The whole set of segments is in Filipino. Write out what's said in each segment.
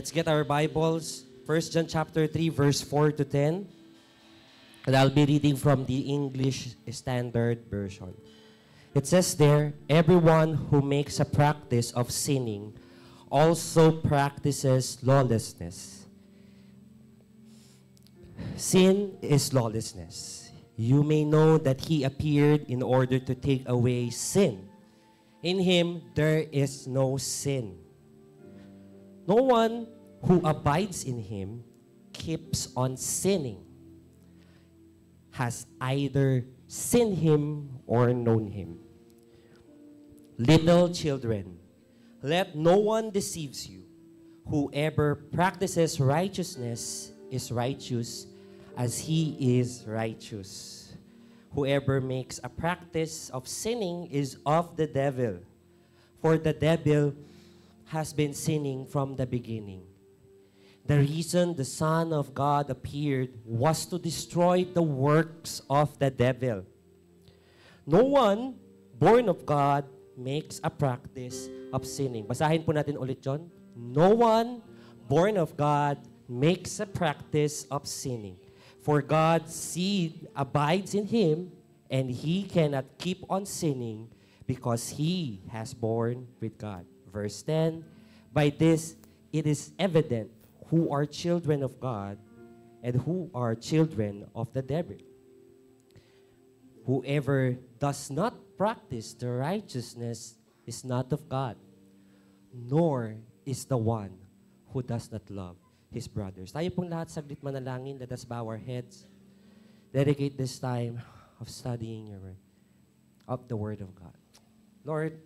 Let's get our Bibles. 1 John chapter 3, verse 4 to 10. And I'll be reading from the English Standard Version. It says there, everyone who makes a practice of sinning also practices lawlessness. Sin is lawlessness. You may know that he appeared in order to take away sin. In him, there is no sin. No one who abides in him keeps on sinning, has either seen him or known him. Little children, let no one deceive you. Whoever practices righteousness is righteous as he is righteous. Whoever makes a practice of sinning is of the devil, for the devil has been sinning from the beginning. The reason the Son of God appeared was to destroy the works of the devil. No one born of God makes a practice of sinning. Basahin po natin ulit yun. No one born of God makes a practice of sinning. For God's seed abides in him, and he cannot keep on sinning because he has born with God. Verse 10, by this it is evident who are children of God and who are children of the devil. Whoever does not practice the righteousness is not of God, nor is the one who does not love his brothers. Tayo pong lahat saglit manalangin. Let us bow our heads. Dedicate this time of studying your word, of the word of God. Lord,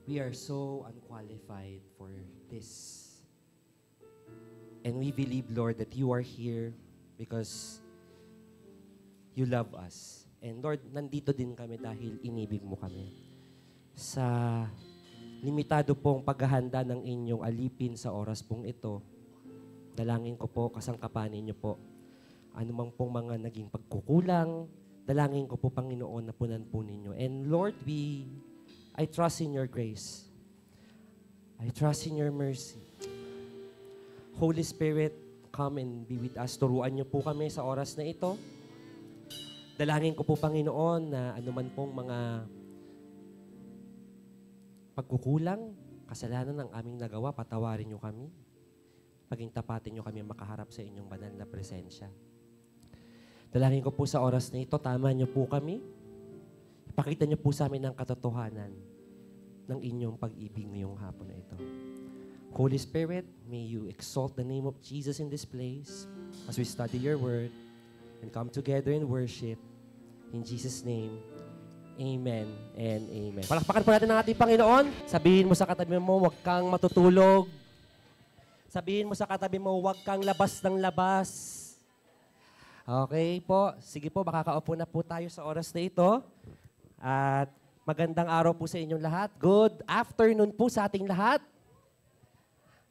we are so unqualified for this. And we believe, Lord, that you are here because you love us. And Lord, nandito din kami dahil inibig mo kami. Sa limitado pong paghahanda ng inyong alipin sa oras pong ito, dalangin ko po, kasangkapanin niyo po. Ano mang pong mga naging pagkukulang, dalangin ko po, Panginoon, na punan po ninyo. And Lord, I trust in your grace. I trust in your mercy. Holy Spirit, come and be with us. Turuan niyo po kami sa oras na ito. Dalangin ko po, Panginoon, na anuman pong mga pagkukulang, kasalanan ng aming nagawa, patawarin niyo kami. Paging tapatin niyo kami makaharap sa inyong banal na presensya. Dalangin ko po sa oras na ito, tama niyo po kami. Ipakita niyo po sa amin ang katotohanan ng inyong pag-ibig ngayong hapon na ito. Holy Spirit, may you exalt the name of Jesus in this place as we study your word and come together in worship. In Jesus' name, amen and amen. Palakpakan po natin ang ating Panginoon. Sabihin mo sa katabi mo, huwag kang matutulog. Sabihin mo sa katabi mo, huwag kang labas ng labas. Okay po. Sige po, makakaupo na po tayo sa oras na ito. At magandang araw po sa inyong lahat. Good afternoon po sa ating lahat.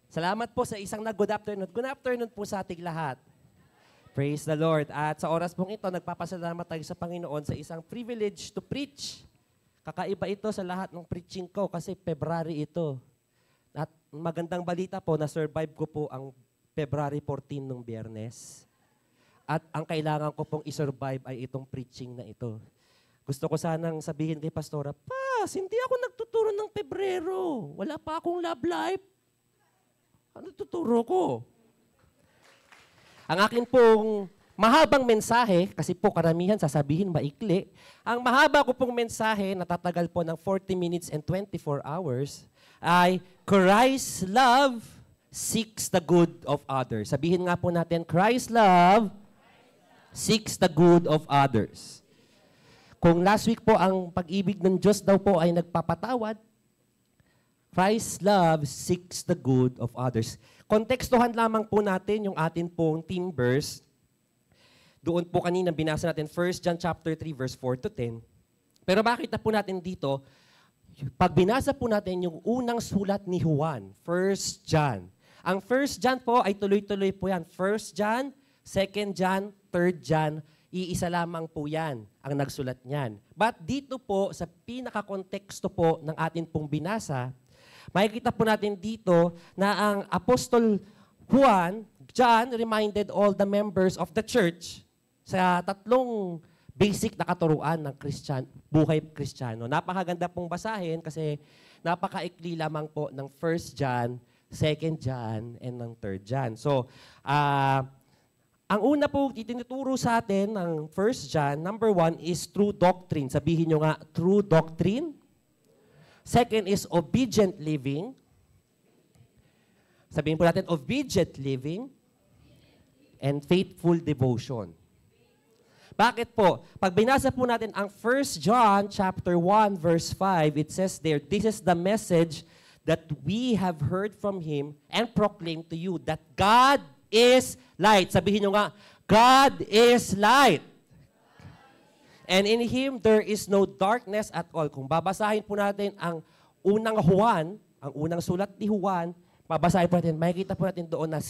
Salamat po sa isang good afternoon. Good afternoon po sa ating lahat. Praise the Lord. At sa oras pong ito, nagpapasalamat tayo sa Panginoon sa isang privilege to preach. Kakaiba ito sa lahat ng preaching ko kasi February ito. At magandang balita po, na-survive ko po ang February 14 ng Biyernes. At ang kailangan ko pong i-survive ay itong preaching na ito. Gusto ko sanang sabihin kay Pastora, Pas, hindi ako nagtuturo ng Pebrero. Wala pa akong love life. Ano tuturo ko? Ang akin pong mahabang mensahe, kasi po karamihan sasabihin maikli, ang mahaba ko pong mensahe, natatagal po ng 40 minutes and 24 hours, ay Christ's love seeks the good of others. Sabihin nga po natin, Christ's love seeks the good of others. Kung last week po ang pag-ibig ng Diyos daw po ay nagpapatawad, Christ's love seeks the good of others. Kontekstuhan lamang po natin yung atin pong theme verse. Doon po kanina binasa natin 1 John chapter 3 verse 4 to 10. Pero makita po natin dito, pag binasa po natin yung unang sulat ni Juan, 1 John. Ang 1 John po ay tuloy-tuloy po yan. 1 John, 2 John, 3 John, iisa lamang po yan ang nagsulat niyan. But dito po, sa pinaka-konteksto po ng atin pong binasa, makikita po natin dito na ang Apostol John reminded all the members of the church sa tatlong basic na katuruan ng buhay Kristiyano. Napakaganda pong basahin kasi napakaikli lamang po ng 1 John, 2 John, and ng 3 John. So, ang una po itinuturo sa atin ng 1 John, number 1 is true doctrine. Sabihin nyo nga, true doctrine. Second is obedient living. Sabihin po natin, obedient living and faithful devotion. Bakit po? Pag binasa po natin ang 1 John chapter 1 verse 5, it says there, this is the message that we have heard from Him and proclaim to you that God is light. Sabihin nyo nga, God is light. And in Him there is no darkness at all. Kung babasahin po natin ang unang Juan, ang unang sulat ni Juan, babasahin po natin, makikita po natin doon na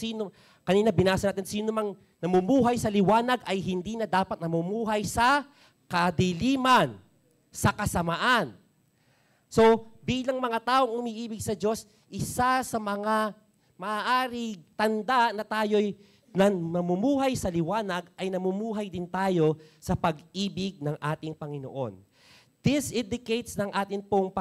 kanina binasa natin, sino mang namumuhay sa liwanag ay hindi na dapat namumuhay sa kadiliman, sa kasamaan. So, bilang mga taong umiibig sa Diyos, isa sa mga maaari tanda na tayo'y namumuhay sa liwanag ay namumuhay din tayo sa pag-ibig ng ating Panginoon. This indicates ng ating pong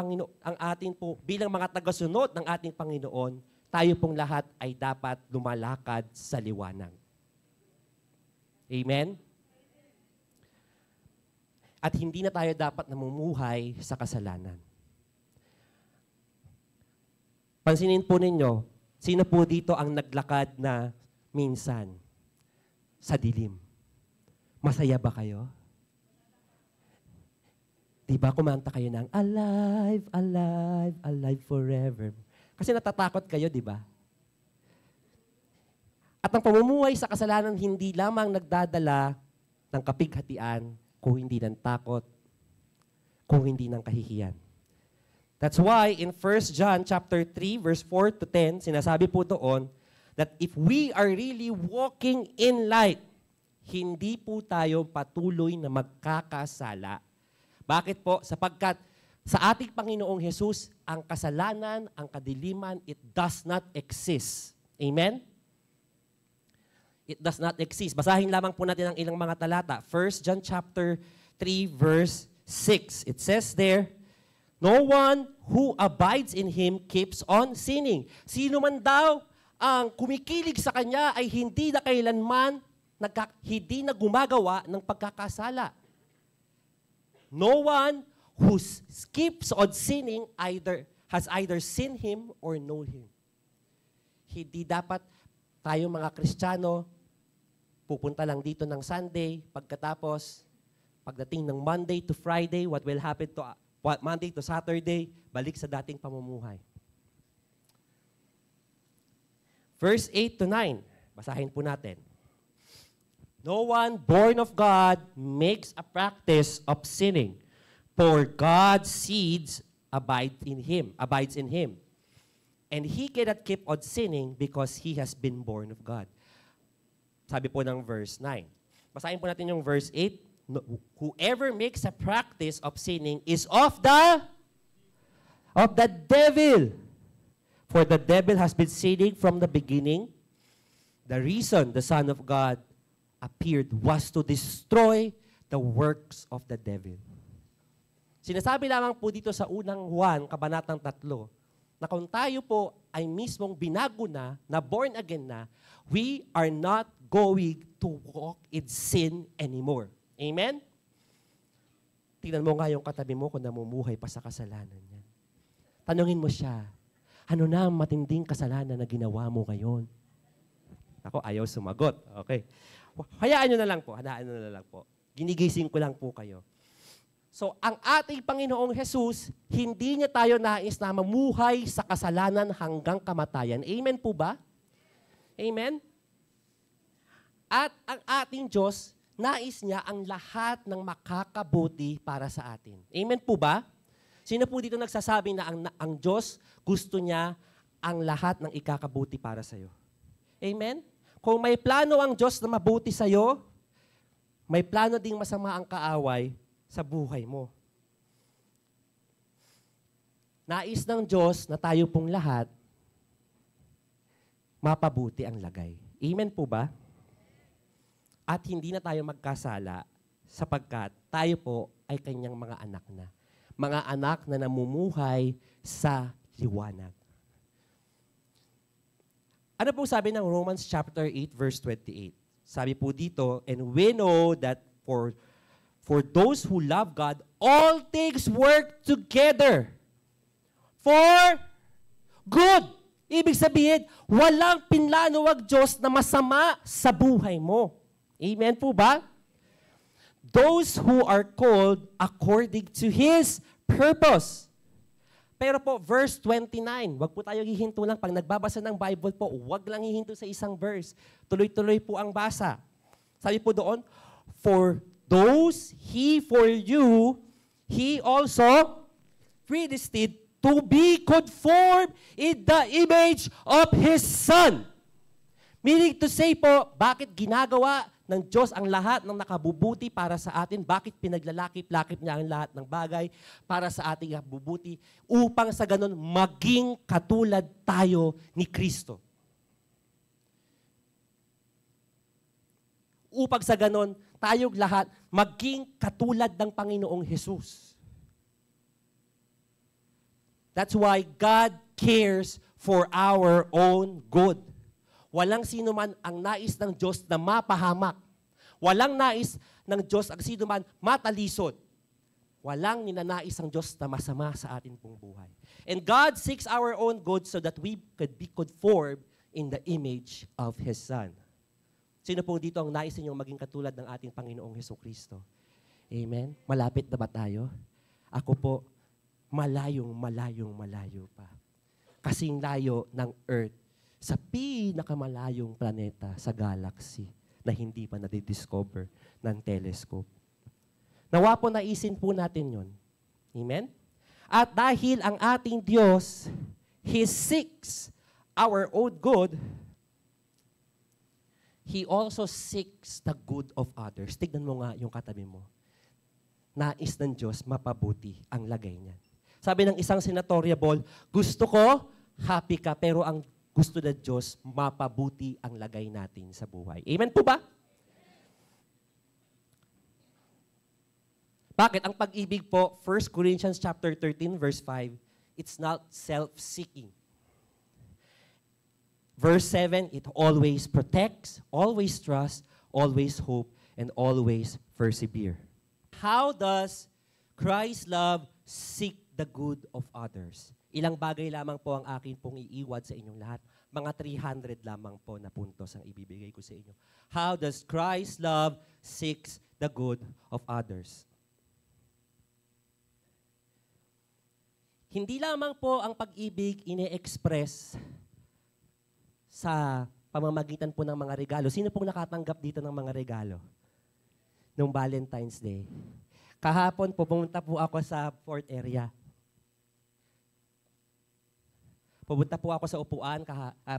bilang mga tagasunod ng ating Panginoon, tayo pong lahat ay dapat lumalakad sa liwanag. Amen? At hindi na tayo dapat namumuhay sa kasalanan. Pansinin po ninyo, sino po dito ang naglakad na minsan sa dilim? Masaya ba kayo? Diba kumanta kayo ng alive, alive, alive forever? Kasi natatakot kayo, di ba? At ang pamumuhay sa kasalanan hindi lamang nagdadala ng kapighatian, kung hindi ng takot, kung hindi ng kahihiyan. That's why in 1 John chapter 3 verse 4 to 10, sinasabi po doon that if we are really walking in light, hindi po tayo patuloy na magkakasala. Bakit po? Sapagkat sa ating Panginoong Jesus, ang kasalanan, ang kadiliman, it does not exist. Amen? It does not exist. Basahin lamang po natin ang ilang mga talata. 1 John chapter 3 verse 6. It says there, no one who abides in Him keeps on sinning. Sino man daw ang kumikilig sa Kanya ay hindi na kailanman hindi na gumagawa ng pagkakasala. No one who keeps on sinning has either seen Him or known Him. Hindi dapat tayo mga Kristiyano pupunta lang dito ng Sunday, pagdating ng Monday to Friday, what will happen to Monday to Saturday, balik sa dating pamumuhay. Verse 8 to 9, basahin po natin. No one born of God makes a practice of sinning, for God's seeds abides in him. And he cannot keep on sinning because he has been born of God. Sabi po ng verse 9. Basahin po natin yung verse 8. Whoever makes a practice of sinning is of the devil. For the devil has been sinning from the beginning. The reason the Son of God appeared was to destroy the works of the devil. Sinasabi lamang po dito sa unang Juan, kabanatang 3, na kung tayo po ay mismong binago na born again na, we are not going to walk in sin anymore. Amen? Tingnan mo nga yung katabi mo kung namumuhay pa sa kasalanan niya. Tanungin mo siya, ano na ang matinding kasalanan na ginawa mo ngayon? Ako, ayaw sumagot. Okay. Hayaan nyo na lang po. Ginigising ko lang po kayo. So, ang ating Panginoong Jesus, hindi niya tayo nais na mamuhay sa kasalanan hanggang kamatayan. Amen po ba? Amen? At ang ating Diyos, nais niya ang lahat ng makakabuti para sa atin. Amen po ba? Sino po dito nagsasabi na ang Diyos gusto niya ang lahat ng ikakabuti para sa iyo? Amen? Kung may plano ang Diyos na mabuti sa iyo, may plano ding masama ang kaaway sa buhay mo. Nais ng Diyos na tayo pong lahat mapabuti ang lagay. Amen po ba? At hindi na tayo magkasala sapagkat tayo po ay kanyang mga anak na. Mga anak na namumuhay sa liwanag. Ano po sabi ng Romans chapter 8 verse 28? Sabi po dito, and we know that for those who love God, all things work together for good. Ibig sabihin, walang pinlano wag Diyos na masama sa buhay mo. Amen po ba? Those who are called according to His purpose. Pero po, verse 29, wag po tayo hihinto lang. Pag nagbabasa ng Bible po, wag lang hihinto sa isang verse. Tuloy-tuloy po ang basa. Sabi po doon, for those He for you, He also predestined to be conformed in the image of His Son. Meaning to say po, bakit ginagawa ng Diyos ang lahat ng nakabubuti para sa atin? Bakit pinaglalakip-lakip niya ang lahat ng bagay para sa ating kabubuti? Upang sa ganun, maging katulad tayo ni Kristo. Upang sa ganun, tayong lahat maging katulad ng Panginoong Hesus. That's why God cares for our own good. Walang sino man ang nais ng Diyos na mapahamak. Walang nais ng Diyos ang sino man matalisod. Walang ninanais ang Diyos na masama sa atin pong buhay. And God seeks our own good so that we could be conformed in the image of His Son. Sino po dito ang nais ninyong maging katulad ng ating Panginoong Hesukristo? Amen? Malapit na ba tayo? Ako po, malayo pa. Kasing layo ng Earth sa pinakamalayong planeta sa galaxy na hindi pa nadidiscover ng telescope. Nawa po naisin po natin yon. Amen? At dahil ang ating Diyos, He seeks our own good, He also seeks the good of others. Tignan mo nga yung katabi mo. Nais ng Diyos mapabuti ang lagay niya. Sabi ng isang senatoriable, gusto ko, happy ka, pero ang gusto ng Diyos, mapabuti ang lagay natin sa buhay. Amen po ba? Bakit? Ang pag-ibig po, 1 Corinthians chapter 13, verse 5, it's not self-seeking. Verse 7, it always protects, always trusts, always hope, and always persevere. How does Christ's love seek the good of others? Ilang bagay lamang po ang akin pong iiwad sa inyong lahat. Mga 300 lamang po na puntos ang ibibigay ko sa inyo. How does Christ's love seeks the good of others? Hindi lamang po ang pag-ibig ine-express sa pamamagitan po ng mga regalo. Sino pong nakatanggap dito ng mga regalo? Noong Valentine's Day. Kahapon, pumunta po ako sa port area. Pumunta po ako sa upuan,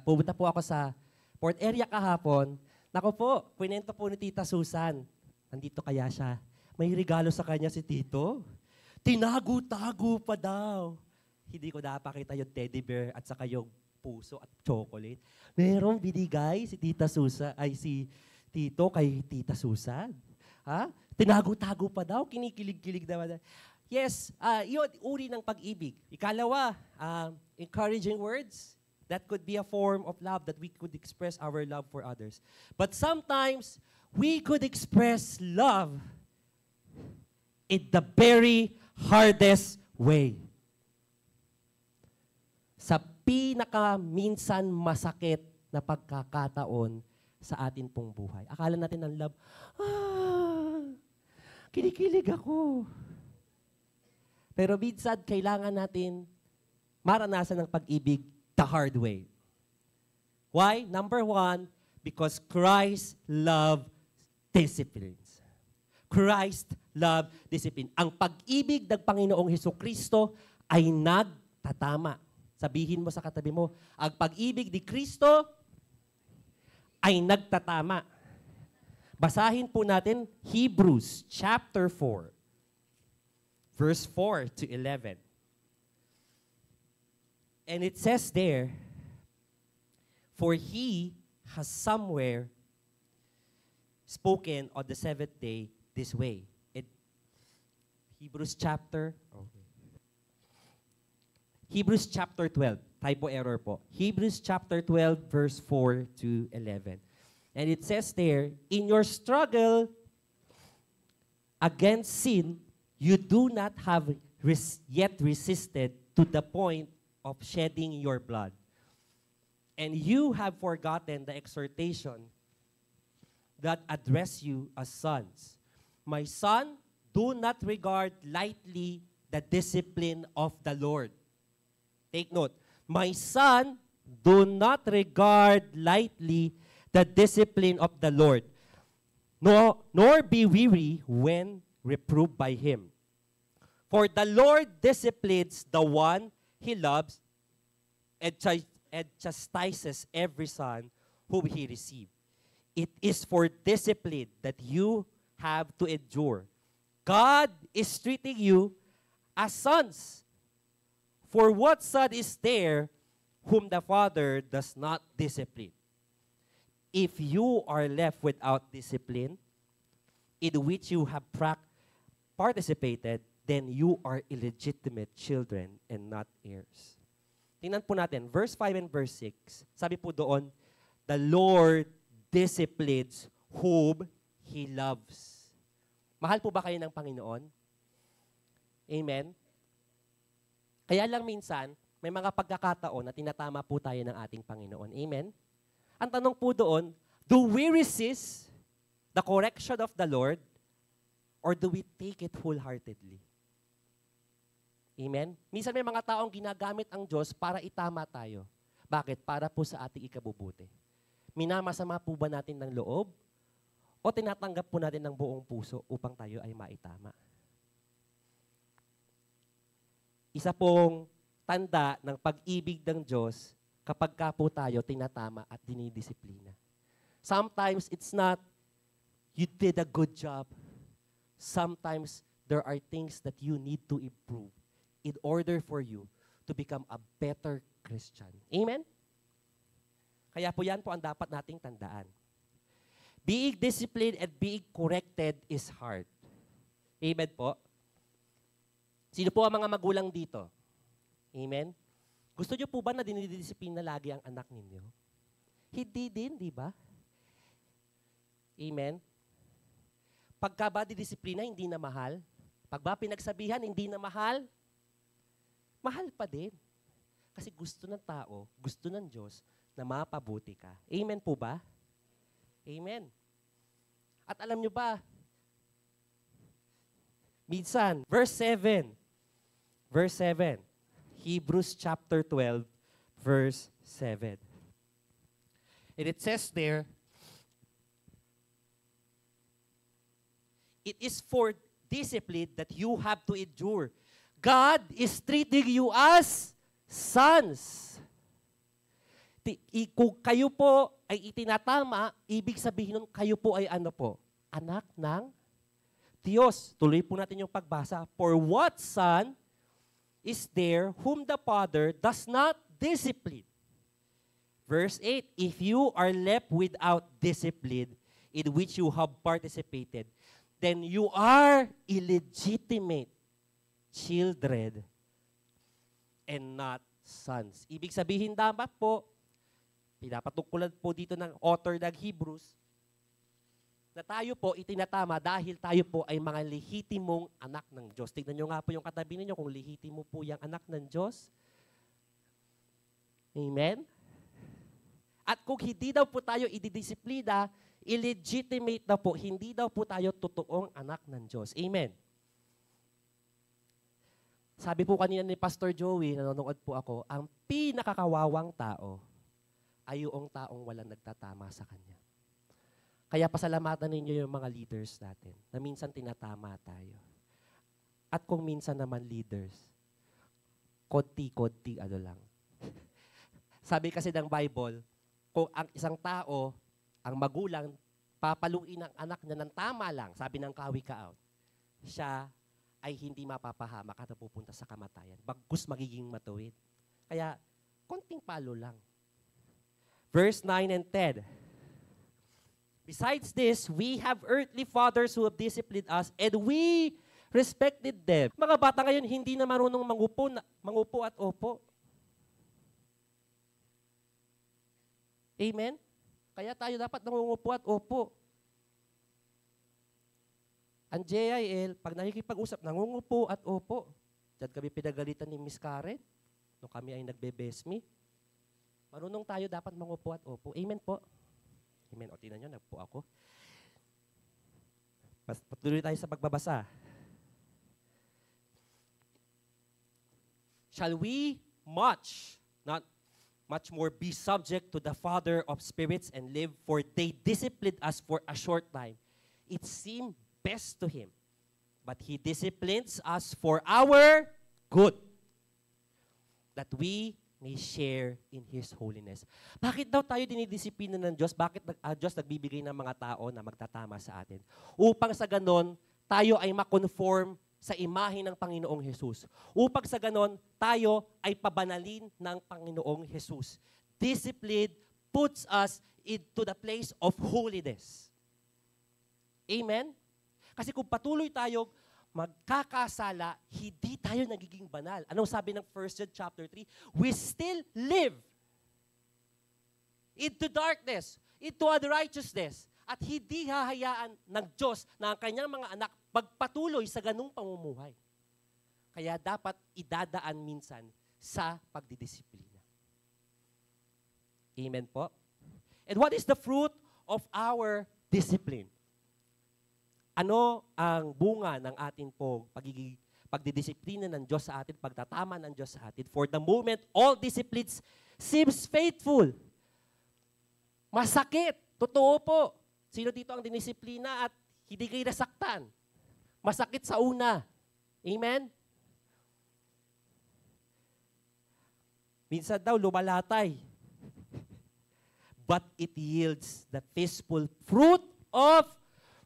pumunta po ako sa port area kahapon. Naku po, kwento po ni Tita Susan. Nandito kaya siya. May regalo sa kanya si Tito. Tinago-tago pa daw. Hindi ko napakita yung teddy bear at saka yung puso at chocolate. Merong binigay si Tita Susan, ay si Tito kay Tita Susan. Ha? Tinago-tago pa daw, kinikilig-kilig naman. Yes, yun, uri ng pag-ibig. Ikalawa, encouraging words. That could be a form of love that we could express our love for others. But sometimes, we could express love in the very hardest way. Sa pinaka-minsan masakit na pagkakataon sa atin pong buhay. Akala natin ang love, kinikilig ako. Pero minsan, kailangan natin maranasan ng pag-ibig the hard way. Why? Number one, because Christ loved disciplines. Christ loved discipline. Ang pag-ibig ng Panginoong Hesukristo ay nagtatama. Sabihin mo sa katabi mo, ang pag-ibig ni Kristo ay nagtatama. Basahin po natin Hebrews chapter 4. Verse 4 to 11. And it says there, for he has somewhere spoken on the seventh day this way. Hebrews chapter 12. Typo error po. Hebrews chapter 12, verse 4 to 11. And it says there, in your struggle against sin, you do not have yet resisted to the point of shedding your blood. And you have forgotten the exhortation that address you as sons. My son, do not regard lightly the discipline of the Lord. Take note. My son, do not regard lightly the discipline of the Lord, nor be weary when reproved by him. For the Lord disciplines the one he loves and chastises every son whom he receives. It is for discipline that you have to endure. God is treating you as sons. For what son is there whom the Father does not discipline? If you are left without discipline, in which you have participated, then you are illegitimate children and not heirs. Tingnan po natin, verse 5 and verse 6. Sabi po doon, the Lord disciplines whom He loves. Mahal po ba kayo ng Panginoon? Amen? Kaya lang minsan, may mga pagkakataon na tinatama po tayo ng ating Panginoon. Amen? Ang tanong po doon, do we resist the correction of the Lord or do we take it wholeheartedly? Amen? Minsan may mga taong ginagamit ang Diyos para itama tayo. Bakit? Para po sa ating ikabubuti. Minamasama po ba natin ng loob o tinatanggap po natin ng buong puso upang tayo ay maitama? Isa pong tanda ng pag-ibig ng Diyos kapag ka po tayo tinatama at dinidisiplina. Sometimes it's not, you did a good job. Sometimes there are things that you need to improve in order for you to become a better Christian. Amen? Kaya po yan po ang dapat nating tandaan. Being disciplined and being corrected is hard. Amen po? Sino po ang mga magulang dito? Amen? Gusto niyo po ba na dinidisiplina lagi ang anak ninyo? Hindi din, di ba? Amen? Pagka ba didisiplina, hindi na mahal? Pag ba pinagsabihan, hindi na mahal? Mahal pa din. Kasi gusto ng tao, gusto ng Diyos na mapabuti ka. Amen po ba? Amen. At alam nyo ba, minsan, verse 7, Hebrews chapter 12, verse 7. And it says there, it is for discipline that you have to endure. God is treating you as sons. Kung kayo po ay itinatama, ibig sabihin nun, kayo po ay ano po? Anak ng Diyos. Tuloy po natin yung pagbasa. For what son is there whom the Father does not discipline? Verse 8, if you are left without discipline in which you have participated, then you are illegitimate children and not sons. Ibig sabihin dapat po, pinapatungkulan po dito ng author ng Hebrews, na tayo po itinatama dahil tayo po ay mga lehitimong anak ng Diyos. Tignan nyo nga po yung katabi ninyo kung lehitimo po yung anak ng Diyos. Amen? At kung hindi daw po tayo ididisiplina, illegitimate na po, hindi daw po tayo totoong anak ng Diyos. Amen? Sabi po kanina ni Pastor Joey, nanonood po ako, ang pinakakawawang tao ay yung taong walang nagtatama sa kanya. Kaya pasalamatan ninyo yung mga leaders natin na minsan tinatama tayo. At kung minsan naman leaders, konti-konti ano lang. Sabi kasi ng Bible, kung ang isang tao, ang magulang, papaluin ang anak niya ng tama lang, sabi ng Kawi-Kaot, siya ay hindi mapapahamak at pupunta sa kamatayan. Bagkus magiging matuwid. Kaya konting palo lang. Verse 9 and 10. Besides this, we have earthly fathers who have disciplined us, and we respected them. Mga bata ngayon, hindi na marunong mangupo at opo. Amen? Kaya tayo dapat nangungupo at opo. Ang JIL, pag nakikipag-usap, nangungupo at opo. Diyan kami pinagalitan ni Miss Karen, nung kami ay nagbe-besme. Marunong tayo dapat mangupo at opo. Amen po? Amen. O, tingnan nyo, nagpo ako. Patuloy tayo sa pagbabasa. Shall we not much more be subject to the Father of spirits and live, for they disciplined us for a short time. It seemed best to him, but he disciplines us for our good, that we may share in His holiness. Bakit daw tayo dinidisiplina ng Diyos? Bakit Diyos nagbibigay ng mga tao na magtatama sa atin? Upang sa ganon, tayo ay makonform sa imahe ng Panginoong Jesus. Upang sa ganon, tayo ay pabanalin ng Panginoong Jesus. Discipline puts us into the place of holiness. Amen? Kasi kung patuloy tayo magkakasala, hindi tayo nagiging banal. Anong sabi ng 1 John chapter 3? We still live into darkness, into unrighteousness, at hindi hahayaan ng Diyos na ang kanyang mga anak magpatuloy sa ganung pamumuhay. Kaya dapat idadaan minsan sa pagdidisiplina. Amen po? And what is the fruit of our discipline? Ano ang bunga ng atin pong pagdidisiplina ng Diyos sa atin, pagtatama ng Diyos sa atin? For the moment, all disciplines seems faithful. Masakit. Totoo po. Sino dito ang dinisiplina at hindi kayo nasaktan? Masakit sa una. Amen? Minsan daw lumalatay. But it yields the peaceful fruit of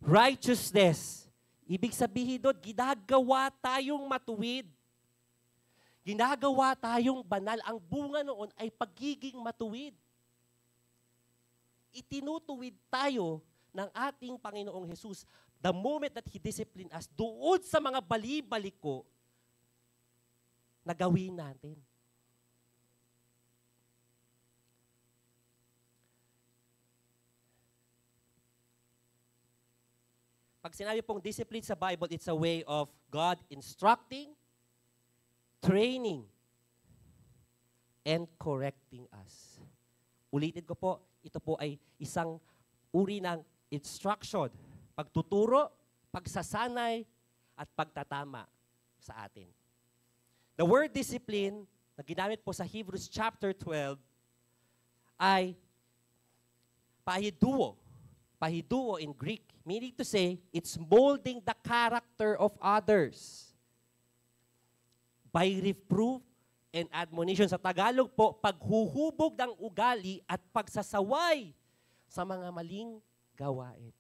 righteousness. Ibig sabihin doon, ginagawa tayong matuwid. Ginagawa tayong banal. Ang bunga noon ay pagiging matuwid. Itinutuwid tayo ng ating Panginoong Jesus the moment that He disciplined us doon sa mga bali-baliko na gawin natin. Pag sinabi pong discipline sa Bible, it's a way of God instructing, training, and correcting us. Ulitin ko po, ito po ay isang uri ng instruction, pagtuturo, pagsasanay, at pagtatama sa atin. The word discipline na ginamit po sa Hebrews chapter 12 ay pahiduo. Pahiduo in Greek, meaning to say, it's molding the character of others by reproof and admonition. Sa Tagalog po, paghuhubog ng ugali at pagsasaway sa mga maling gawain.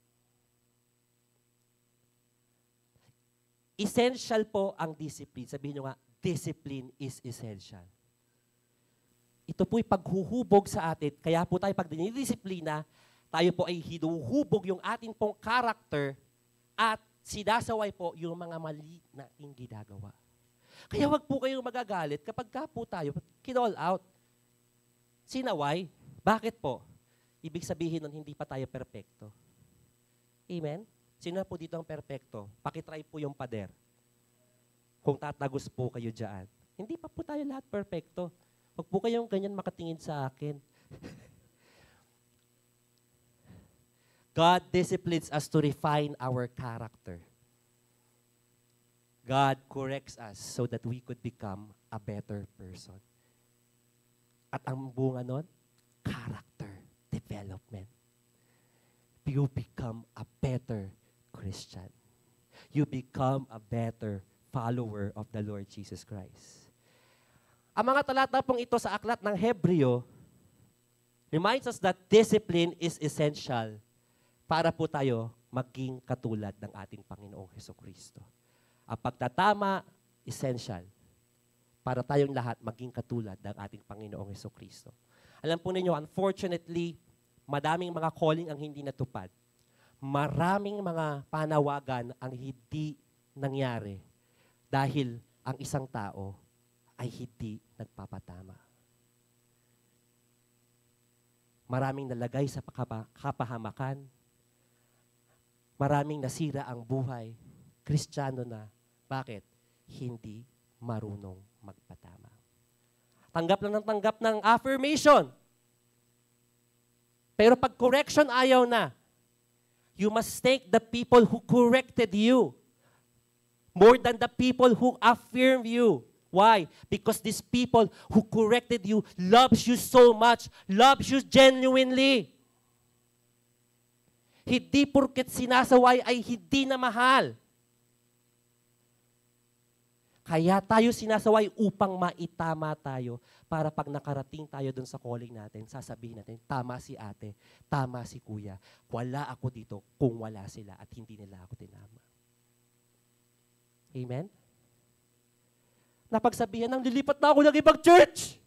Essential po ang discipline. Sabihin nyo nga, discipline is essential. Ito po'y paghuhubog sa atin. Kaya po tayo pag dinidisiplina, tayo po ay hinuhubog yung ating pong character at sinasaway po yung mga mali nating ginagawa. Kaya wag po kayong magagalit kapag ka po tayo kinall out. Sinaway. Bakit po? Ibig sabihin nun, hindi pa tayo perpekto. Amen? Sino na po dito ang perpekto? Pakitry po yung pader. Kung tatagos po kayo dyan. Hindi pa po tayo lahat perpekto. Wag po kayong ganyan makatingin sa akin. God disciplines us to refine our character. God corrects us so that we could become a better person. At ang bunga nun, character development. You become a better Christian. You become a better follower of the Lord Jesus Christ. Ang mga talata pong ito sa aklat ng Hebreo reminds us that discipline is essential para po tayo maging katulad ng ating Panginoong Hesukristo. Ang pagtatama, essential. para tayong lahat maging katulad ng ating Panginoong Jesucristo. Alam po ninyo, unfortunately, madaming mga calling ang hindi natupad. Maraming mga panawagan ang hindi nangyari dahil ang isang tao ay hindi nagpapatama. Maraming nalagay sa kapahamakan. Maraming nasira ang buhay. Kristiyano na. Bakit? Hindi marunong magpatama. Tanggap ng affirmation. Pero pag correction, ayaw na. You must thank the people who corrected you more than the people who affirm you. Why? Because these people who corrected you loves you so much, loves you genuinely. Hindi porket sinasaway ay hindi na mahal. Kaya tayo sinasaway upang maitama tayo para pag nakarating tayo dun sa calling natin, sasabihin natin, tama si ate, tama si kuya. Wala ako dito kung wala sila at hindi nila ako tinama. Amen? Napagsabihan ng lilipat na ako ng ibang church.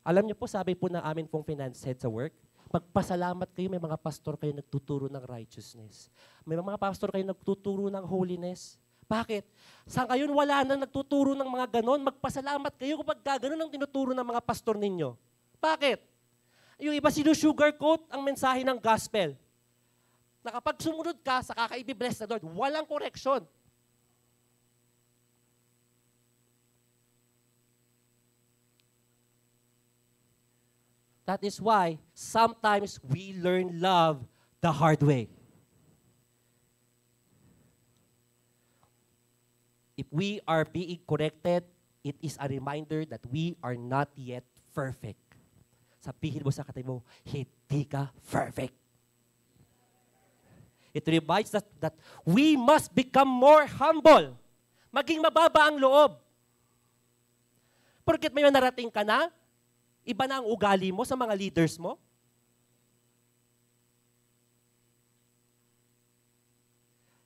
Alam niyo po, sabi po ng amin pong finance head sa work, magpasalamat kayo, may mga pastor kayo nagtuturo ng righteousness. May mga pastor kayo nagtuturo ng holiness. Bakit? Sa ngayon, wala nang nagtuturo ng mga ganon. Magpasalamat kayo kapag ganon ang tinuturo ng mga pastor ninyo. Bakit? Yung iba sinusugarcoat ang mensahe ng gospel. Na kapag sumunod ka sa kaka-i-bless na Lord, walang correction. That is why sometimes we learn love the hard way. If we are being corrected, it is a reminder that we are not yet perfect. Sabihin mo sa katabi mo, hindi ka perfect. It reminds us that we must become more humble. Maging mababa ang loob. Porket may narating ka na, iba na ang ugali mo sa mga leaders mo?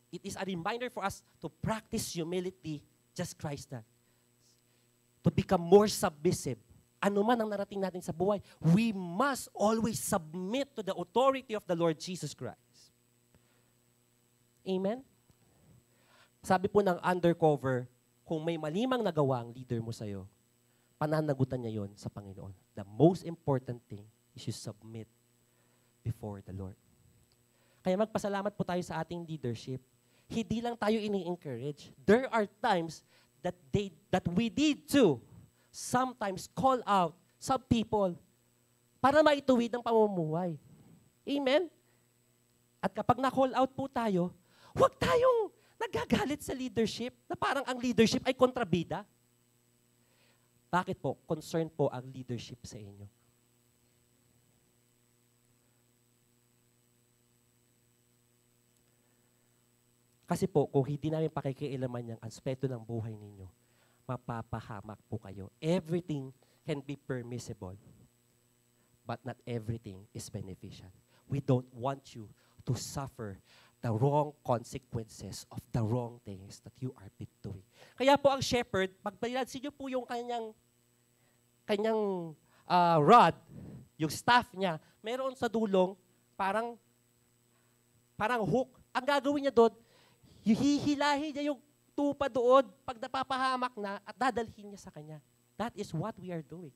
It is a reminder for us to practice humility, just Christ that. To become more submissive. Ano man ang narating natin sa buhay, we must always submit to the authority of the Lord Jesus Christ. Amen? Sabi po ng undercover, kung may malimang nagawa ang leader mo sa'yo, pananagutan niya yon sa Panginoon. The most important thing is you submit before the Lord. Kaya magpasalamat po tayo sa ating leadership. Hindi lang tayo ini-encourage. There are times that we need to sometimes call out some people para maituwid ang pamumuhay. Amen? At kapag na-call out po tayo, huwag tayong nagagalit sa leadership na parang ang leadership ay kontrabida. Bakit po? Concern po ang leadership sa inyo. Kasi po, kung hindi namin pakikialaman yung aspeto ng buhay ninyo, mapapahamak po kayo. Everything can be permissible, but not everything is beneficial. We don't want you to suffer the wrong consequences of the wrong things that you are doing. Kaya po ang shepherd, pagbalansin niyo po yung kanyang rod, yung staff niya, meron sa dulong, parang hook. Ang gagawin niya doon, hihilahin niya yung tupa doon pag napapahamak na at dadalhin niya sa kanya. That is what we are doing.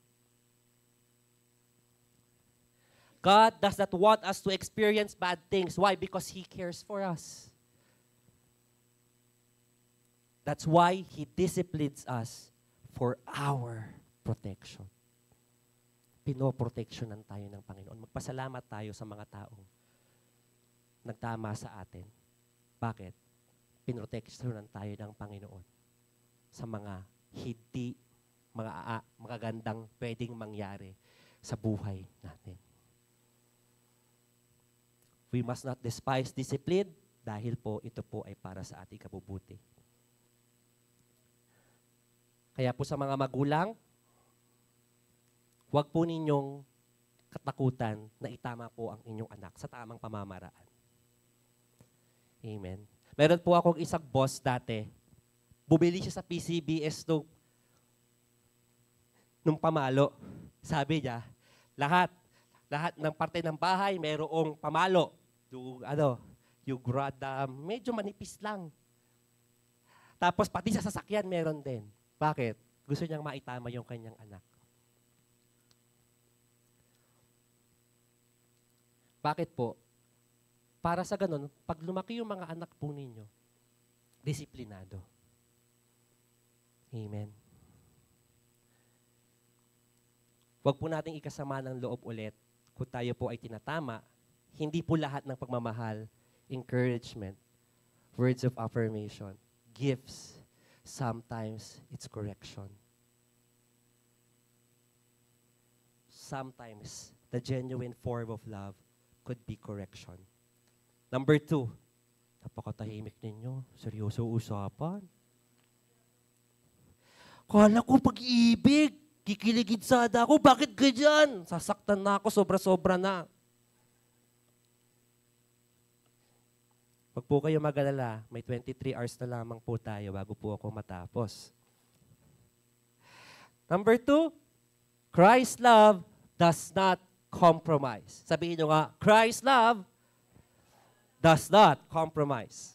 God does not want us to experience bad things. Why? Because He cares for us. That's why He disciplines us for our protection. Pinoproteksyonan tayo ng Panginoon. Magpasalamat tayo sa mga taong nagtama sa atin. Bakit? Pinoproteksyonan tayo ng Panginoon sa mga hindi magagandang pwedeng mangyari sa buhay natin. We must not despise discipline dahil po ito po ay para sa ating kabubuti. Kaya po sa mga magulang, huwag po ninyong katakutan na itama po ang inyong anak sa tamang pamamaraan. Amen. Meron po akong isang boss dati. Bumili siya sa PCBS to nung pamalo. Sabi niya, lahat ng parte ng bahay mayroong pamalo. Yung grada, medyo manipis lang. Tapos pati sa sasakyan meron din. Bakit? Gusto niyang maitama yung kanyang anak. Bakit po? Para sa ganun, pag lumaki yung mga anak po ninyo, disiplinado. Amen. Huwag po nating ikasama ng loob ulit kung tayo po ay tinatama. Hindi po lahat ng pagmamahal, encouragement, words of affirmation, gifts, sometimes it's correction. Sometimes the genuine form of love could be correction. Number 2, napakatahimik ninyo. Seryoso usapan. Kala ko pag-ibig. Kikiligid sada ako. Bakit ganyan? Sasaktan na ako. Sobra-sobra na. Wag po kayo mag-alala. May 23 hours na lamang po tayo bago po ako matapos. Number 2, Christ's love does not compromise. Sabihin nyo nga, Christ's love does not compromise.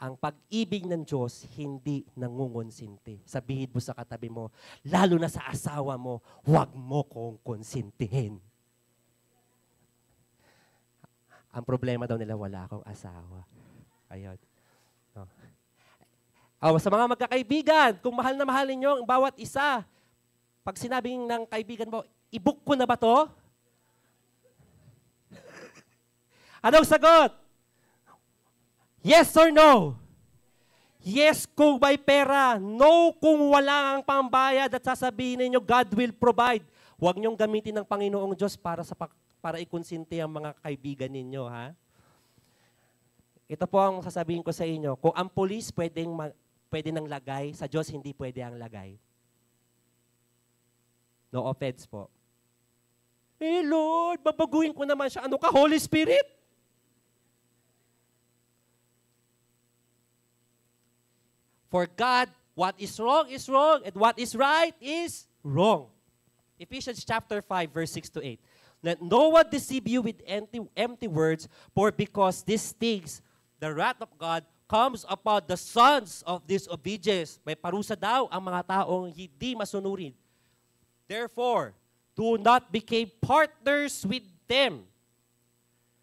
Ang pag-ibig ng Diyos hindi nangungonsinti. Sabihin mo sa katabi mo, lalo na sa asawa mo, huwag mo kong konsintihin. Ang problema daw nila, wala akong asawa. Ayun. Sa mga magkakaibigan, kung mahal na mahal ninyo ang bawat isa, pag sinabing ng kaibigan mo, i-book ko na ba to? Anong sagot? Yes or no? Yes kung may pera. No kung wala ang pambayad at sasabihin ninyo, God will provide. Huwag niyong gamitin ng Panginoong Diyos para ikonsinti ang mga kaibigan ninyo, ha? Ito po ang sasabihin ko sa inyo. Kung ang pulis pwede nang lagay, sa Diyos hindi pwede ang lagay. No offense po. Lord, babaguhin ko naman siya. Ano ka, Holy Spirit? For God, what is wrong, and what is right is wrong. Ephesians chapter 5, verse 6 to 8. Let no one deceive you with empty words, for because these things, the wrath of God, comes upon the sons of disobedience. May parusa daw ang mga taong hindi masunurin. Therefore, do not become partners with them.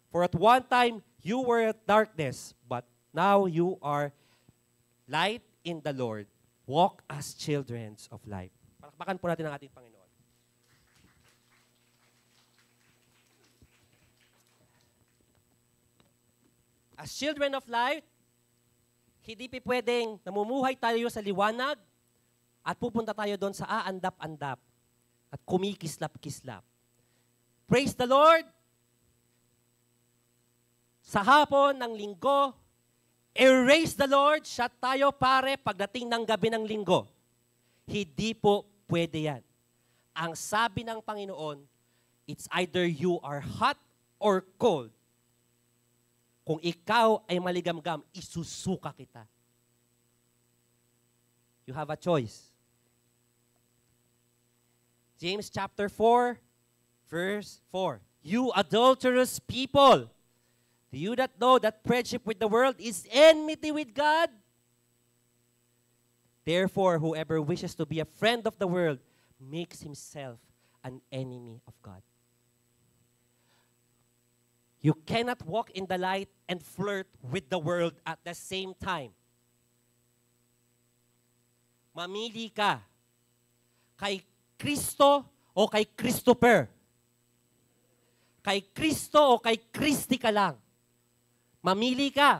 For at one time, you were at darkness, but now you are light in the Lord. Walk as children of light. Palakpakan po natin ang ating Panginoon. As children of light, hindi pwedeng namumuhay tayo sa liwanag at pupunta tayo doon sa aandap-andap at kumikislap-kislap. Praise the Lord! Sa hapon ng linggo, erase the Lord, shut tayo pare pagdating ng gabi ng linggo. Hindi po pwede yan. Ang sabi ng Panginoon, it's either you are hot or cold. Kung ikaw ay maligamgam, isusuka kita. You have a choice. James chapter 4, verse 4. You adulterous people, do you not know that friendship with the world is enmity with God? Therefore, whoever wishes to be a friend of the world makes himself an enemy of God. You cannot walk in the light and flirt with the world at the same time. Mamili ka kay Kristo o kay Christopher. Kay Kristo o kay Christy ka lang. Mamili ka.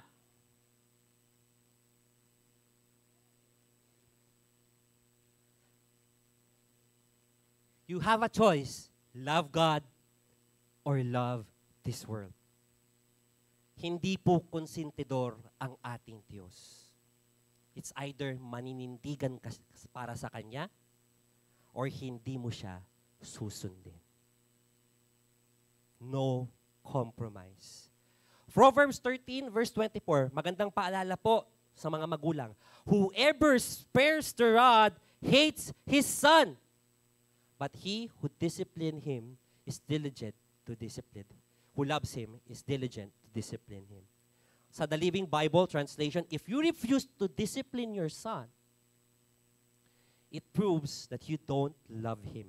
You have a choice. Love God or love this world. Hindi po konsentidor ang ating Diyos. It's either maninindigan ka para sa Kanya or hindi mo siya susundin. No compromise. Proverbs 13 verse 24, magandang paalala po sa mga magulang. Whoever spares the rod hates his son, But he who discipline him is diligent to discipline. Who loves him is diligent to discipline him. Sa The Living Bible translation, if you refuse to discipline your son, it proves that you don't love him.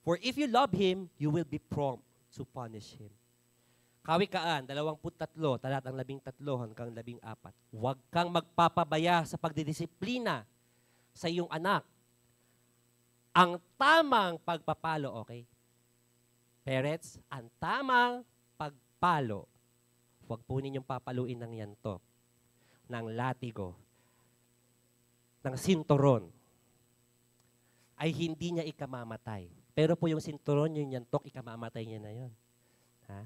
For if you love him, you will be prompt to punish him. Kawikaan, 23, talatang 13 hanggang 14. Huwag kang magpapabaya sa pagdidisiplina sa iyong anak. Ang tamang pagpapalo, okay? Parents, ang tamang pagpalo. Huwag po ninyong papaluin ng yanto, ng latigo, ng sinturon, ay hindi niya ikamamatay. Pero po yung sinturon, yung yantok, ikamamatay niya na yun. Ha?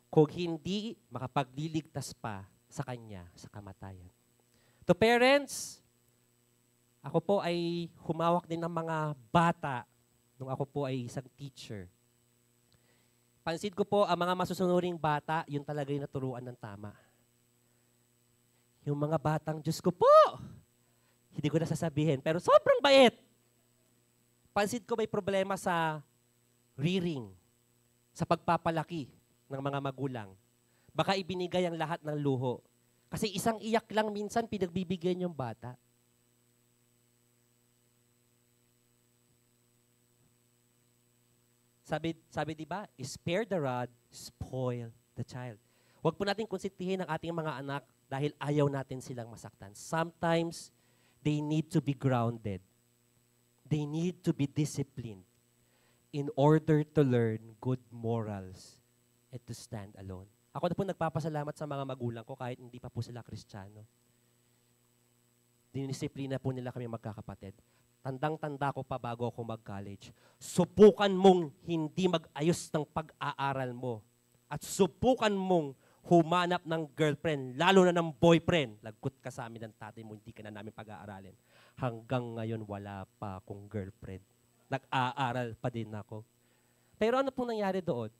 Kung hindi, makapagliligtas pa sa kanya sa kamatayan. To parents, ako po ay humawak din ng mga bata nung ako po ay isang teacher. Pansin ko po, ang mga masusunuring bata, yun talaga yung naturuan ng tama. Yung mga batang, Diyos ko po, hindi ko na sasabihin, pero sobrang bait. Pansin ko may problema sa rearing, sa pagpapalaki ng mga magulang. Baka ibinigay ang lahat ng luho. Kasi isang iyak lang minsan pinagbibigyan yung bata. Sabi di ba, spare the rod, spoil the child. Huwag po natin konsintihin ang ating mga anak dahil ayaw natin silang masaktan. Sometimes, they need to be grounded. They need to be disciplined in order to learn good morals and to stand alone. Ako na po nagpapasalamat sa mga magulang ko kahit hindi pa po sila Kristiyano. Dinisiplina po nila kami magkakapatid. Tandang-tanda ko pa bago ako mag-college. Subukan mong hindi mag-ayos ng pag-aaral mo. At subukan mong humanap ng girlfriend, lalo na ng boyfriend. Lagot ka sa amin ng tatay mo, hindi ka na namin pag-aaralin. Hanggang ngayon, wala pa akong girlfriend. Nag-aaral pa din ako. Pero ano pong nangyari doon?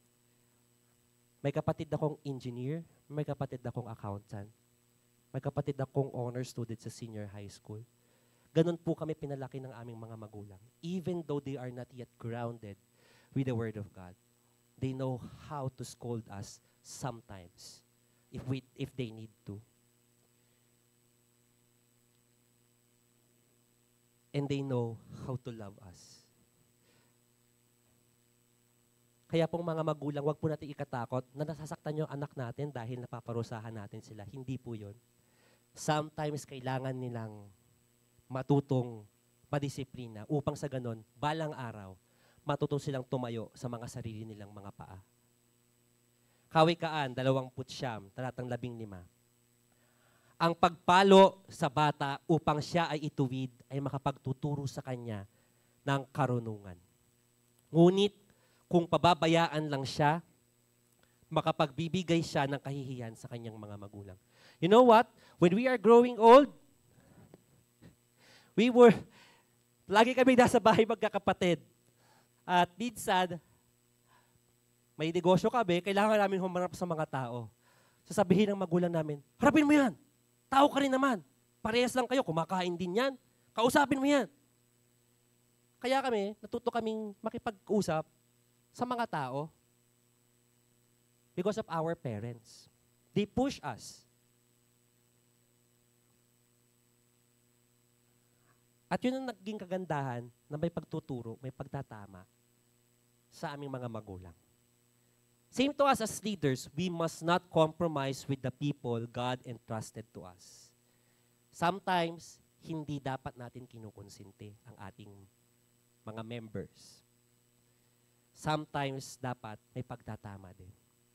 May kapatid akong engineer, may kapatid akong accountant, may kapatid akong honor student sa senior high school. Ganon po kami pinalaki ng aming mga magulang. Even though they are not yet grounded with the Word of God, they know how to scold us sometimes if they need to. And they know how to love us. Kaya pong mga magulang, wag po natin ikatakot na nasasaktan yung anak natin dahil napaparusahan natin sila. Hindi po yun. Sometimes kailangan nilang matutong madisiplina upang sa ganon, balang araw, matutong silang tumayo sa mga sarili nilang mga paa. Kawikaan, 29, talatang 15. Ang pagpalo sa bata upang siya ay ituwid ay makapagtuturo sa kanya ng karunungan. Ngunit, kung pababayaan lang siya, makapagbibigay siya ng kahihiyan sa kanyang mga magulang. You know what? When we are growing old, lagi kami nasa bahay magkakapatid. At minsan, may negosyo kami, kailangan namin humarap sa mga tao. Sasabihin ng magulang namin, harapin mo yan. Tao ka rin naman. Parehas lang kayo, kumakain din yan. Kausapin mo yan. Kaya kami, natuto kaming makipag-usap sa mga tao because of our parents. They push us. At yun ang naging kagandahan na may pagtuturo, may pagtatama sa aming mga magulang. Same to us as leaders, we must not compromise with the people God entrusted to us. Sometimes, hindi dapat natin kinukonsinti ang ating mga members. Sometimes, dapat may pagtatama din.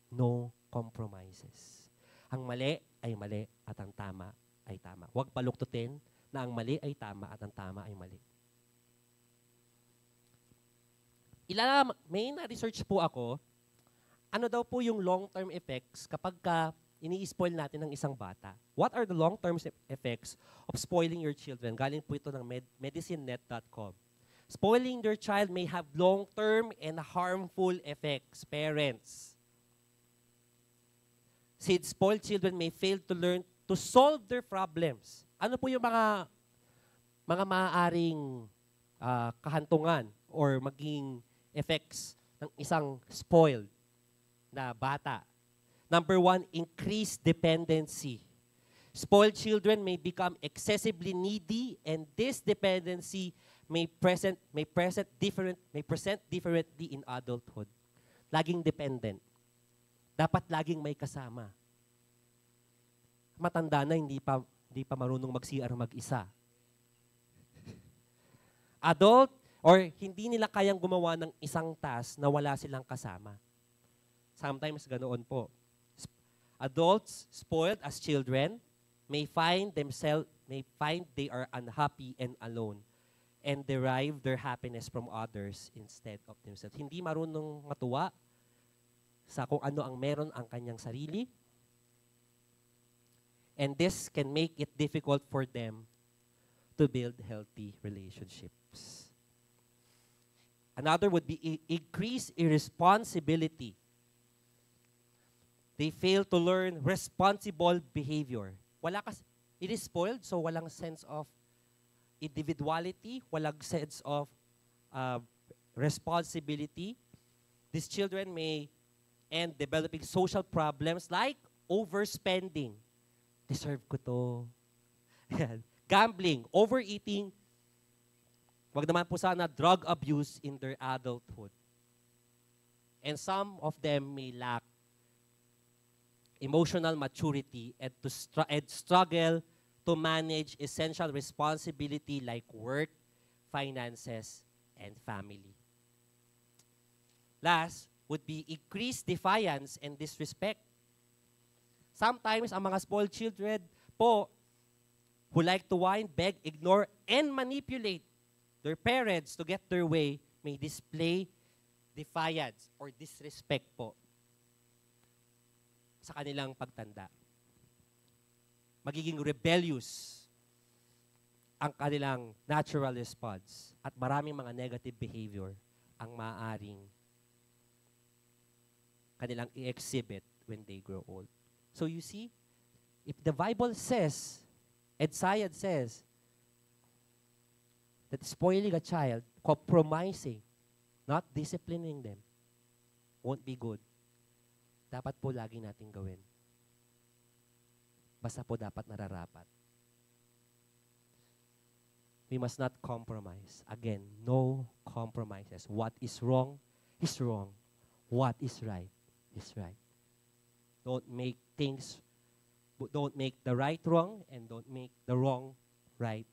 No compromises. Ang mali ay mali at ang tama ay tama. Huwag baluktutin na ang mali ay tama at ang tama ay mali. May na-research po ako, ano daw po yung long-term effects kapag ini-spoil natin ng isang bata. What are the long-term effects of spoiling your children? Galing po ito ng medicinenet.com. Spoiling your child may have long-term and harmful effects. Parents. Since spoiled children may fail to learn to solve their problems. Ano po yung mga maaaring kahantungan or maging effects ng isang spoiled na bata. Number 1, increased dependency. Spoiled children may become excessively needy, and this dependency may present differently in adulthood. Laging dependent. Dapat laging may kasama. Matanda na, hindi pa marunong mag-CR mag-isa. Adult, or hindi nila kayang gumawa ng isang task na wala silang kasama. Sometimes ganoon po. Adults spoiled as children may find they are unhappy and alone and derive their happiness from others instead of themselves. Hindi marunong matuwa sa kung ano ang meron ang kanyang sarili. And this can make it difficult for them to build healthy relationships. Another would be increased irresponsibility. They fail to learn responsible behavior. It is spoiled, so walang sense of individuality, walang sense of responsibility. These children may end developing social problems like overspending. Deserve ko to. Gambling, overeating, wag naman po sana drug abuse in their adulthood. And some of them may lack emotional maturity and struggle to manage essential responsibility like work, finances, and family. Last would be increased defiance and disrespect. Sometimes, ang mga spoiled children po who like to whine, beg, ignore, and manipulate their parents to get their way may display defiance or disrespect po sa kanilang pagtanda. Magiging rebellious ang kanilang natural response at maraming mga negative behavior ang maaaring kanilang i-exhibit when they grow old. So you see, if the Bible says, and science says, that spoiling a child, compromising, not disciplining them, won't be good. Dapat po lagi natin gawin. Basta po dapat nararapat. We must not compromise. Again, no compromises. What is wrong is wrong. What is right is right. Don't make the right wrong and don't make the wrong right.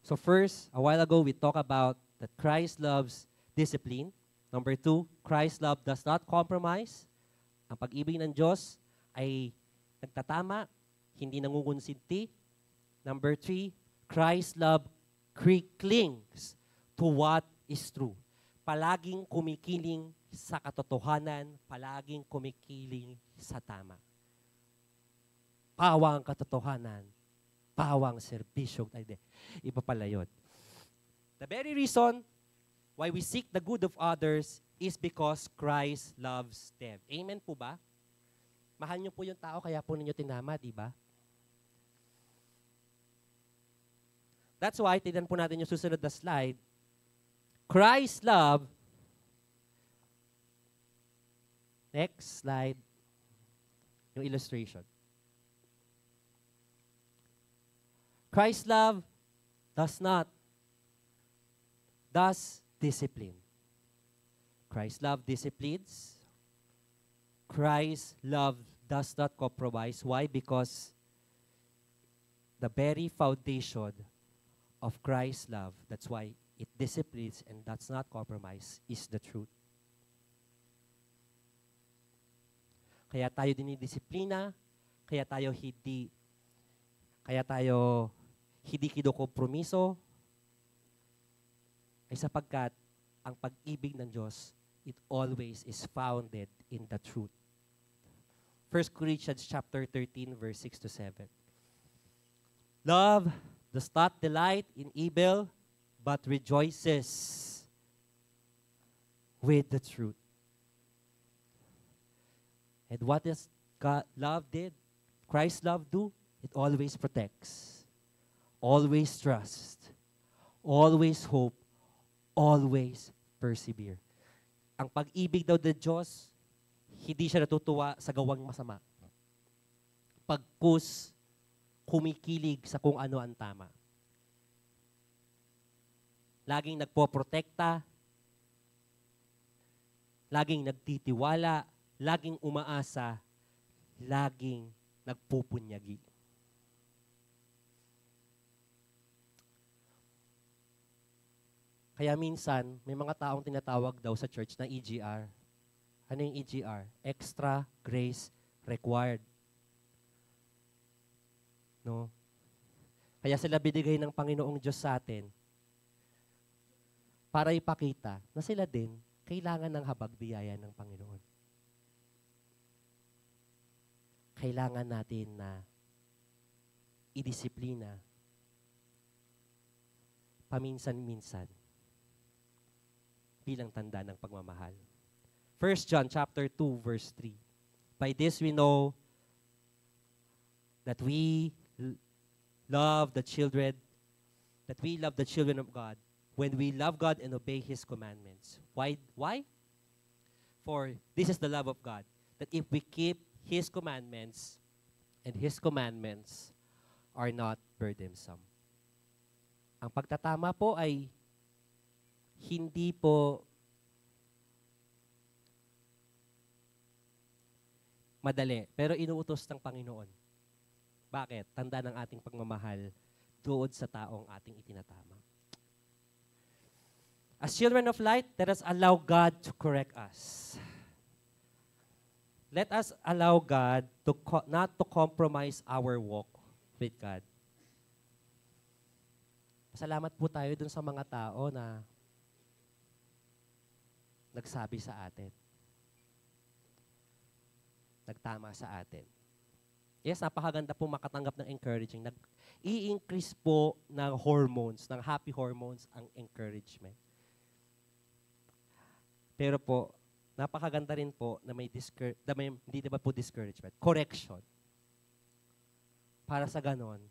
So first, a while ago, we talked about that Christ loves discipline. Number 2, Christ's love does not compromise. Ang pag-ibig ng Diyos ay nagtatama, hindi nangungunsinti. Number 3, Christ's love clings to what is true. Palaging kumikiling sa katotohanan, palaging kumikiling sa tama. Pawang katotohanan, pawang serbisyong, iba pala yun. The very reason why we seek the good of others is because Christ loves them. Amen po ba? Mahal niyo po yung tao, kaya po ninyo tinama, di ba? That's why, tignan po natin yung susunod na slide. Christ's love, next slide, yung illustration. Christ's love does discipline. Christ's love disciplines. Christ's love does not compromise. Why? Because the very foundation of Christ's love, that's why it disciplines and does not compromise, is the truth. Kaya tayo dinidisiplina, kaya tayo hindi kinukompromiso, ay sapagkat ang pag-ibig ng Diyos, it always is founded in the truth. 1 Corinthians chapter 13, verse 6 to 7. Love does not delight in evil, but rejoices with the truth. And what does love did? Christ's love do? It always protects, always trusts, always hope, always persevere. Ang pag-ibig daw ng Diyos, hindi siya natutuwa sa gawang masama. Pagkus, kumikilig sa kung ano ang tama. Laging nagpoprotekta, laging nagtitiwala, laging umaasa, laging nagpupunyagi. Kaya minsan, may mga taong tinatawag daw sa church na EGR. Ano yung EGR? Extra Grace Required. No? Kaya sila binigay ng Panginoong Diyos sa atin para ipakita na sila din kailangan ng habag biyaya ng Panginoon. Kailangan natin na idisiplina paminsan-minsan bilang tanda ng pagmamahal. 1 John chapter 2 verse 3. By this we know that we love the children of God when we love God and obey His commandments. Why? For this is the love of God, that if we keep His commandments, and His commandments are not burdensome. Ang pagtatama po ay hindi po madali, pero inuutos ng Panginoon. Bakit? Tanda ng ating pagmamahal doon sa taong ating itinatama. As children of light, let us allow God to correct us. Let us allow God to not to compromise our walk with God. Pasalamat po tayo dun sa mga tao na nagsabi sa atin. Nagtama sa atin. Yes, napakaganda po makatanggap ng encouraging. I-increase po ng hormones, ng happy hormones, ang encouragement. Pero po, napakaganda rin po na hindi naman po discouragement, correction. Para sa ganon,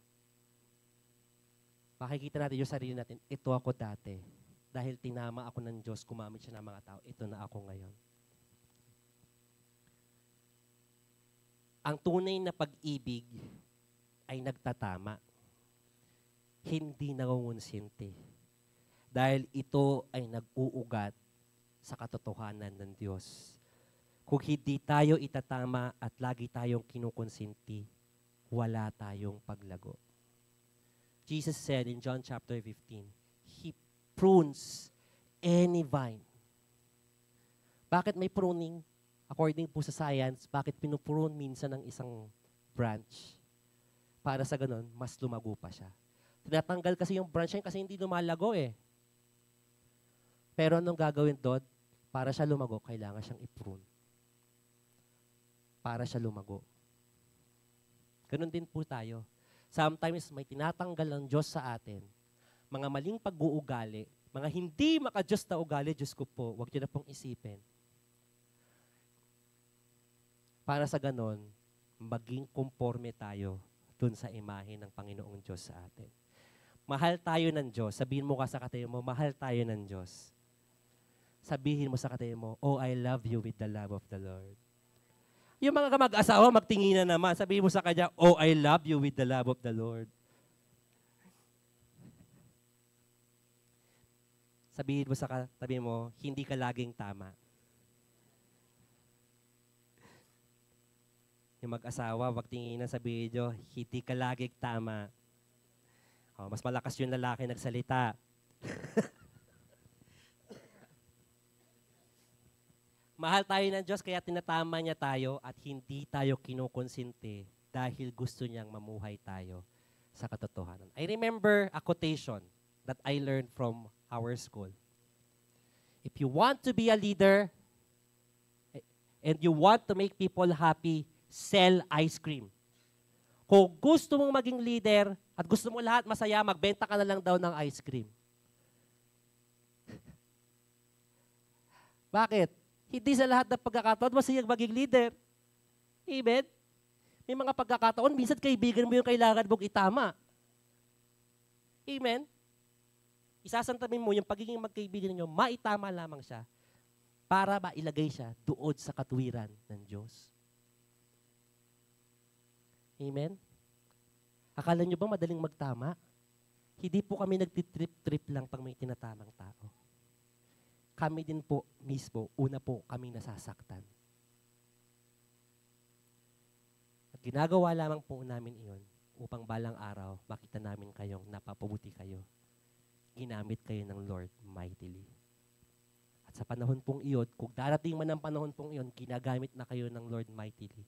makikita natin yung sarili natin, ito ako dati. Dahil tinama ako ng Diyos, kumamit siya ng mga tao, ito na ako ngayon. Ang tunay na pag-ibig ay nagtatama. Hindi nangungonsinti. Dahil ito ay nag-uugat sa katotohanan ng Diyos. Kung hindi tayo itatama at lagi tayong kinukonsinti, wala tayong paglago. Jesus said in John chapter 15, He prunes any vine. Bakit may pruning? According po sa science, bakit pinuprune minsan ng isang branch? Para sa ganun, mas lumago pa siya. Tinatanggal kasi yung branch niya kasi hindi lumalago eh. Pero anong gagawin doon? Para siya lumago, kailangan siyang i-prune. Para siya lumago. Ganun din po tayo. Sometimes may tinatanggal ng Diyos sa atin. Mga maling pag-uugali, mga hindi maka-Diyos na ugali, Diyos ko po, huwag niyo na pong isipin. Para sa ganon, maging conforme tayo dun sa imahe ng Panginoong Diyos sa atin. Mahal tayo ng Diyos. Sabihin mo ka sa katayo mo, mahal tayo ng Diyos. Sabihin mo sa katayo mo, oh, I love you with the love of the Lord. Yung mga mag-asawa, magtinginan naman. Sabihin mo sa kanya, oh, I love you with the love of the Lord. Sabihin mo sa katabi mo, hindi ka laging tama. Yung mag-asawa, wag tinginan sa video, hindi ka laging tama. Oh, mas malakas yung lalaki nagsalita. Mahal tayo ng Diyos, kaya tinatama niya tayo at hindi tayo kinukonsinti dahil gusto niyang mamuhay tayo sa katotohanan. I remember a quotation that I learned from our school. If you want to be a leader and you want to make people happy, sell ice cream. Kung gusto mong maging leader at gusto mo lahat masaya, magbenta ka na lang daw ng ice cream. Bakit? Hindi sa lahat ng pagkakataon masayang maging leader. Amen? May mga pagkakataon, minsan kaibigan mo yung kailangan mong itama. Amen? Isasantabi mo yung pagiging magkaibigan ninyo, maitama lamang siya para mailagay siya doon sa katwiran ng Diyos. Amen? Akala nyo ba madaling magtama? Hindi po kami nagtitrip-trip lang pag may tinatamang tao. Kami din po mismo, una po kaming nasasaktan. At ginagawa lamang po namin iyon upang balang araw makita namin kayong napapabuti kayo. Ginamit kayo ng Lord mightily. At sa panahon pong iyon, kung darating man ang panahon pong iyon, ginagamit na kayo ng Lord mightily.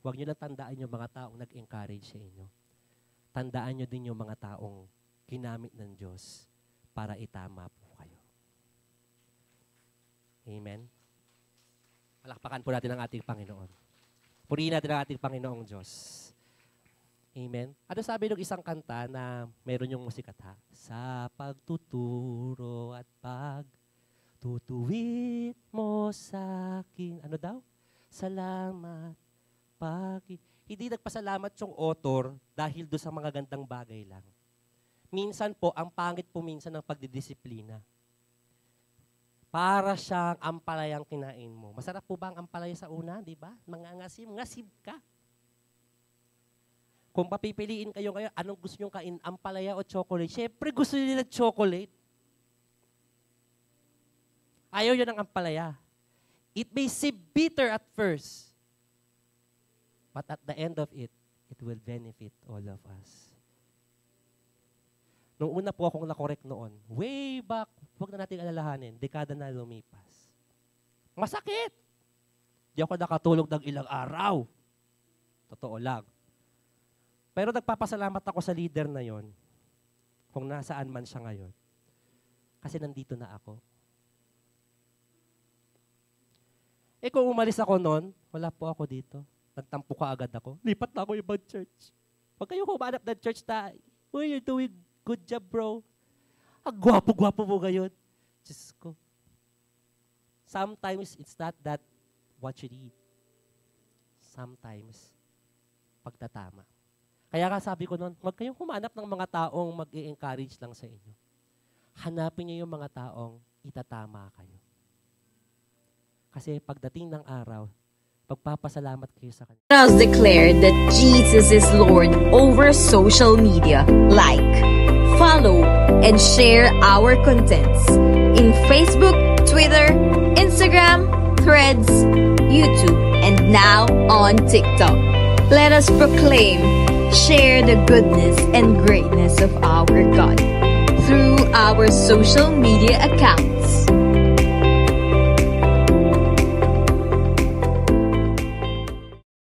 Huwag nyo lang tandaan yung mga taong nag-encourage sa inyo. Tandaan nyo din yung mga taong ginamit ng Diyos para itama po kayo. Amen? Palakpakan po natin ang ating Panginoon. Purihin natin ang ating Panginoong Diyos. Amen? Ano sabi ng isang kanta na meron yung musikata? Sa pagtuturo at pagtutuwid mo sa akin. Ano daw? Salamat. Hindi nagpasalamat yung author dahil doon sa mga gandang bagay lang. Minsan po, ang pangit po minsan ng pagdidisiplina. Para siyang ampalayang kinain mo. Masarap po ba ang ampalaya sa una, di ba? Ngasib ka. Kung papipiliin kayo ngayon, anong gusto nyo kain? Ampalaya o chocolate? Siyempre gusto nila chocolate. Ayaw yun ng ampalaya. It may seem bitter at first. But at the end of it, it will benefit all of us. Nung una po akong nakorek noon, way back, huwag na natin alalahanin, dekada na lumipas. Masakit! Di ako nakatulog ng ilang araw. Totoo lang. Pero nagpapasalamat ako sa leader na yon, kung nasaan man siya ngayon. Kasi nandito na ako. Kung umalis ako noon, wala po ako dito. Nagtampo ka agad ako. Lipat na ako ibang church. Huwag kayo humanap ng church na, you're doing good job, bro. Ang gwapo-gwapo mo ngayon. Diyos ko. Sometimes, it's not that what you need. Sometimes, pagtatama. Kaya nga sabi ko noon, huwag kayong humanap ng mga taong mag-i-encourage lang sa inyo. Hanapin niyo yung mga taong itatama kayo. Kasi pagdating ng araw, pagpapasalamat kayo sa Kanya. Let us declare that Jesus is Lord over social media. Like, follow, and share our contents in Facebook, Twitter, Instagram, Threads, YouTube, and now on TikTok. Let us proclaim, share the goodness and greatness of our God through our social media accounts.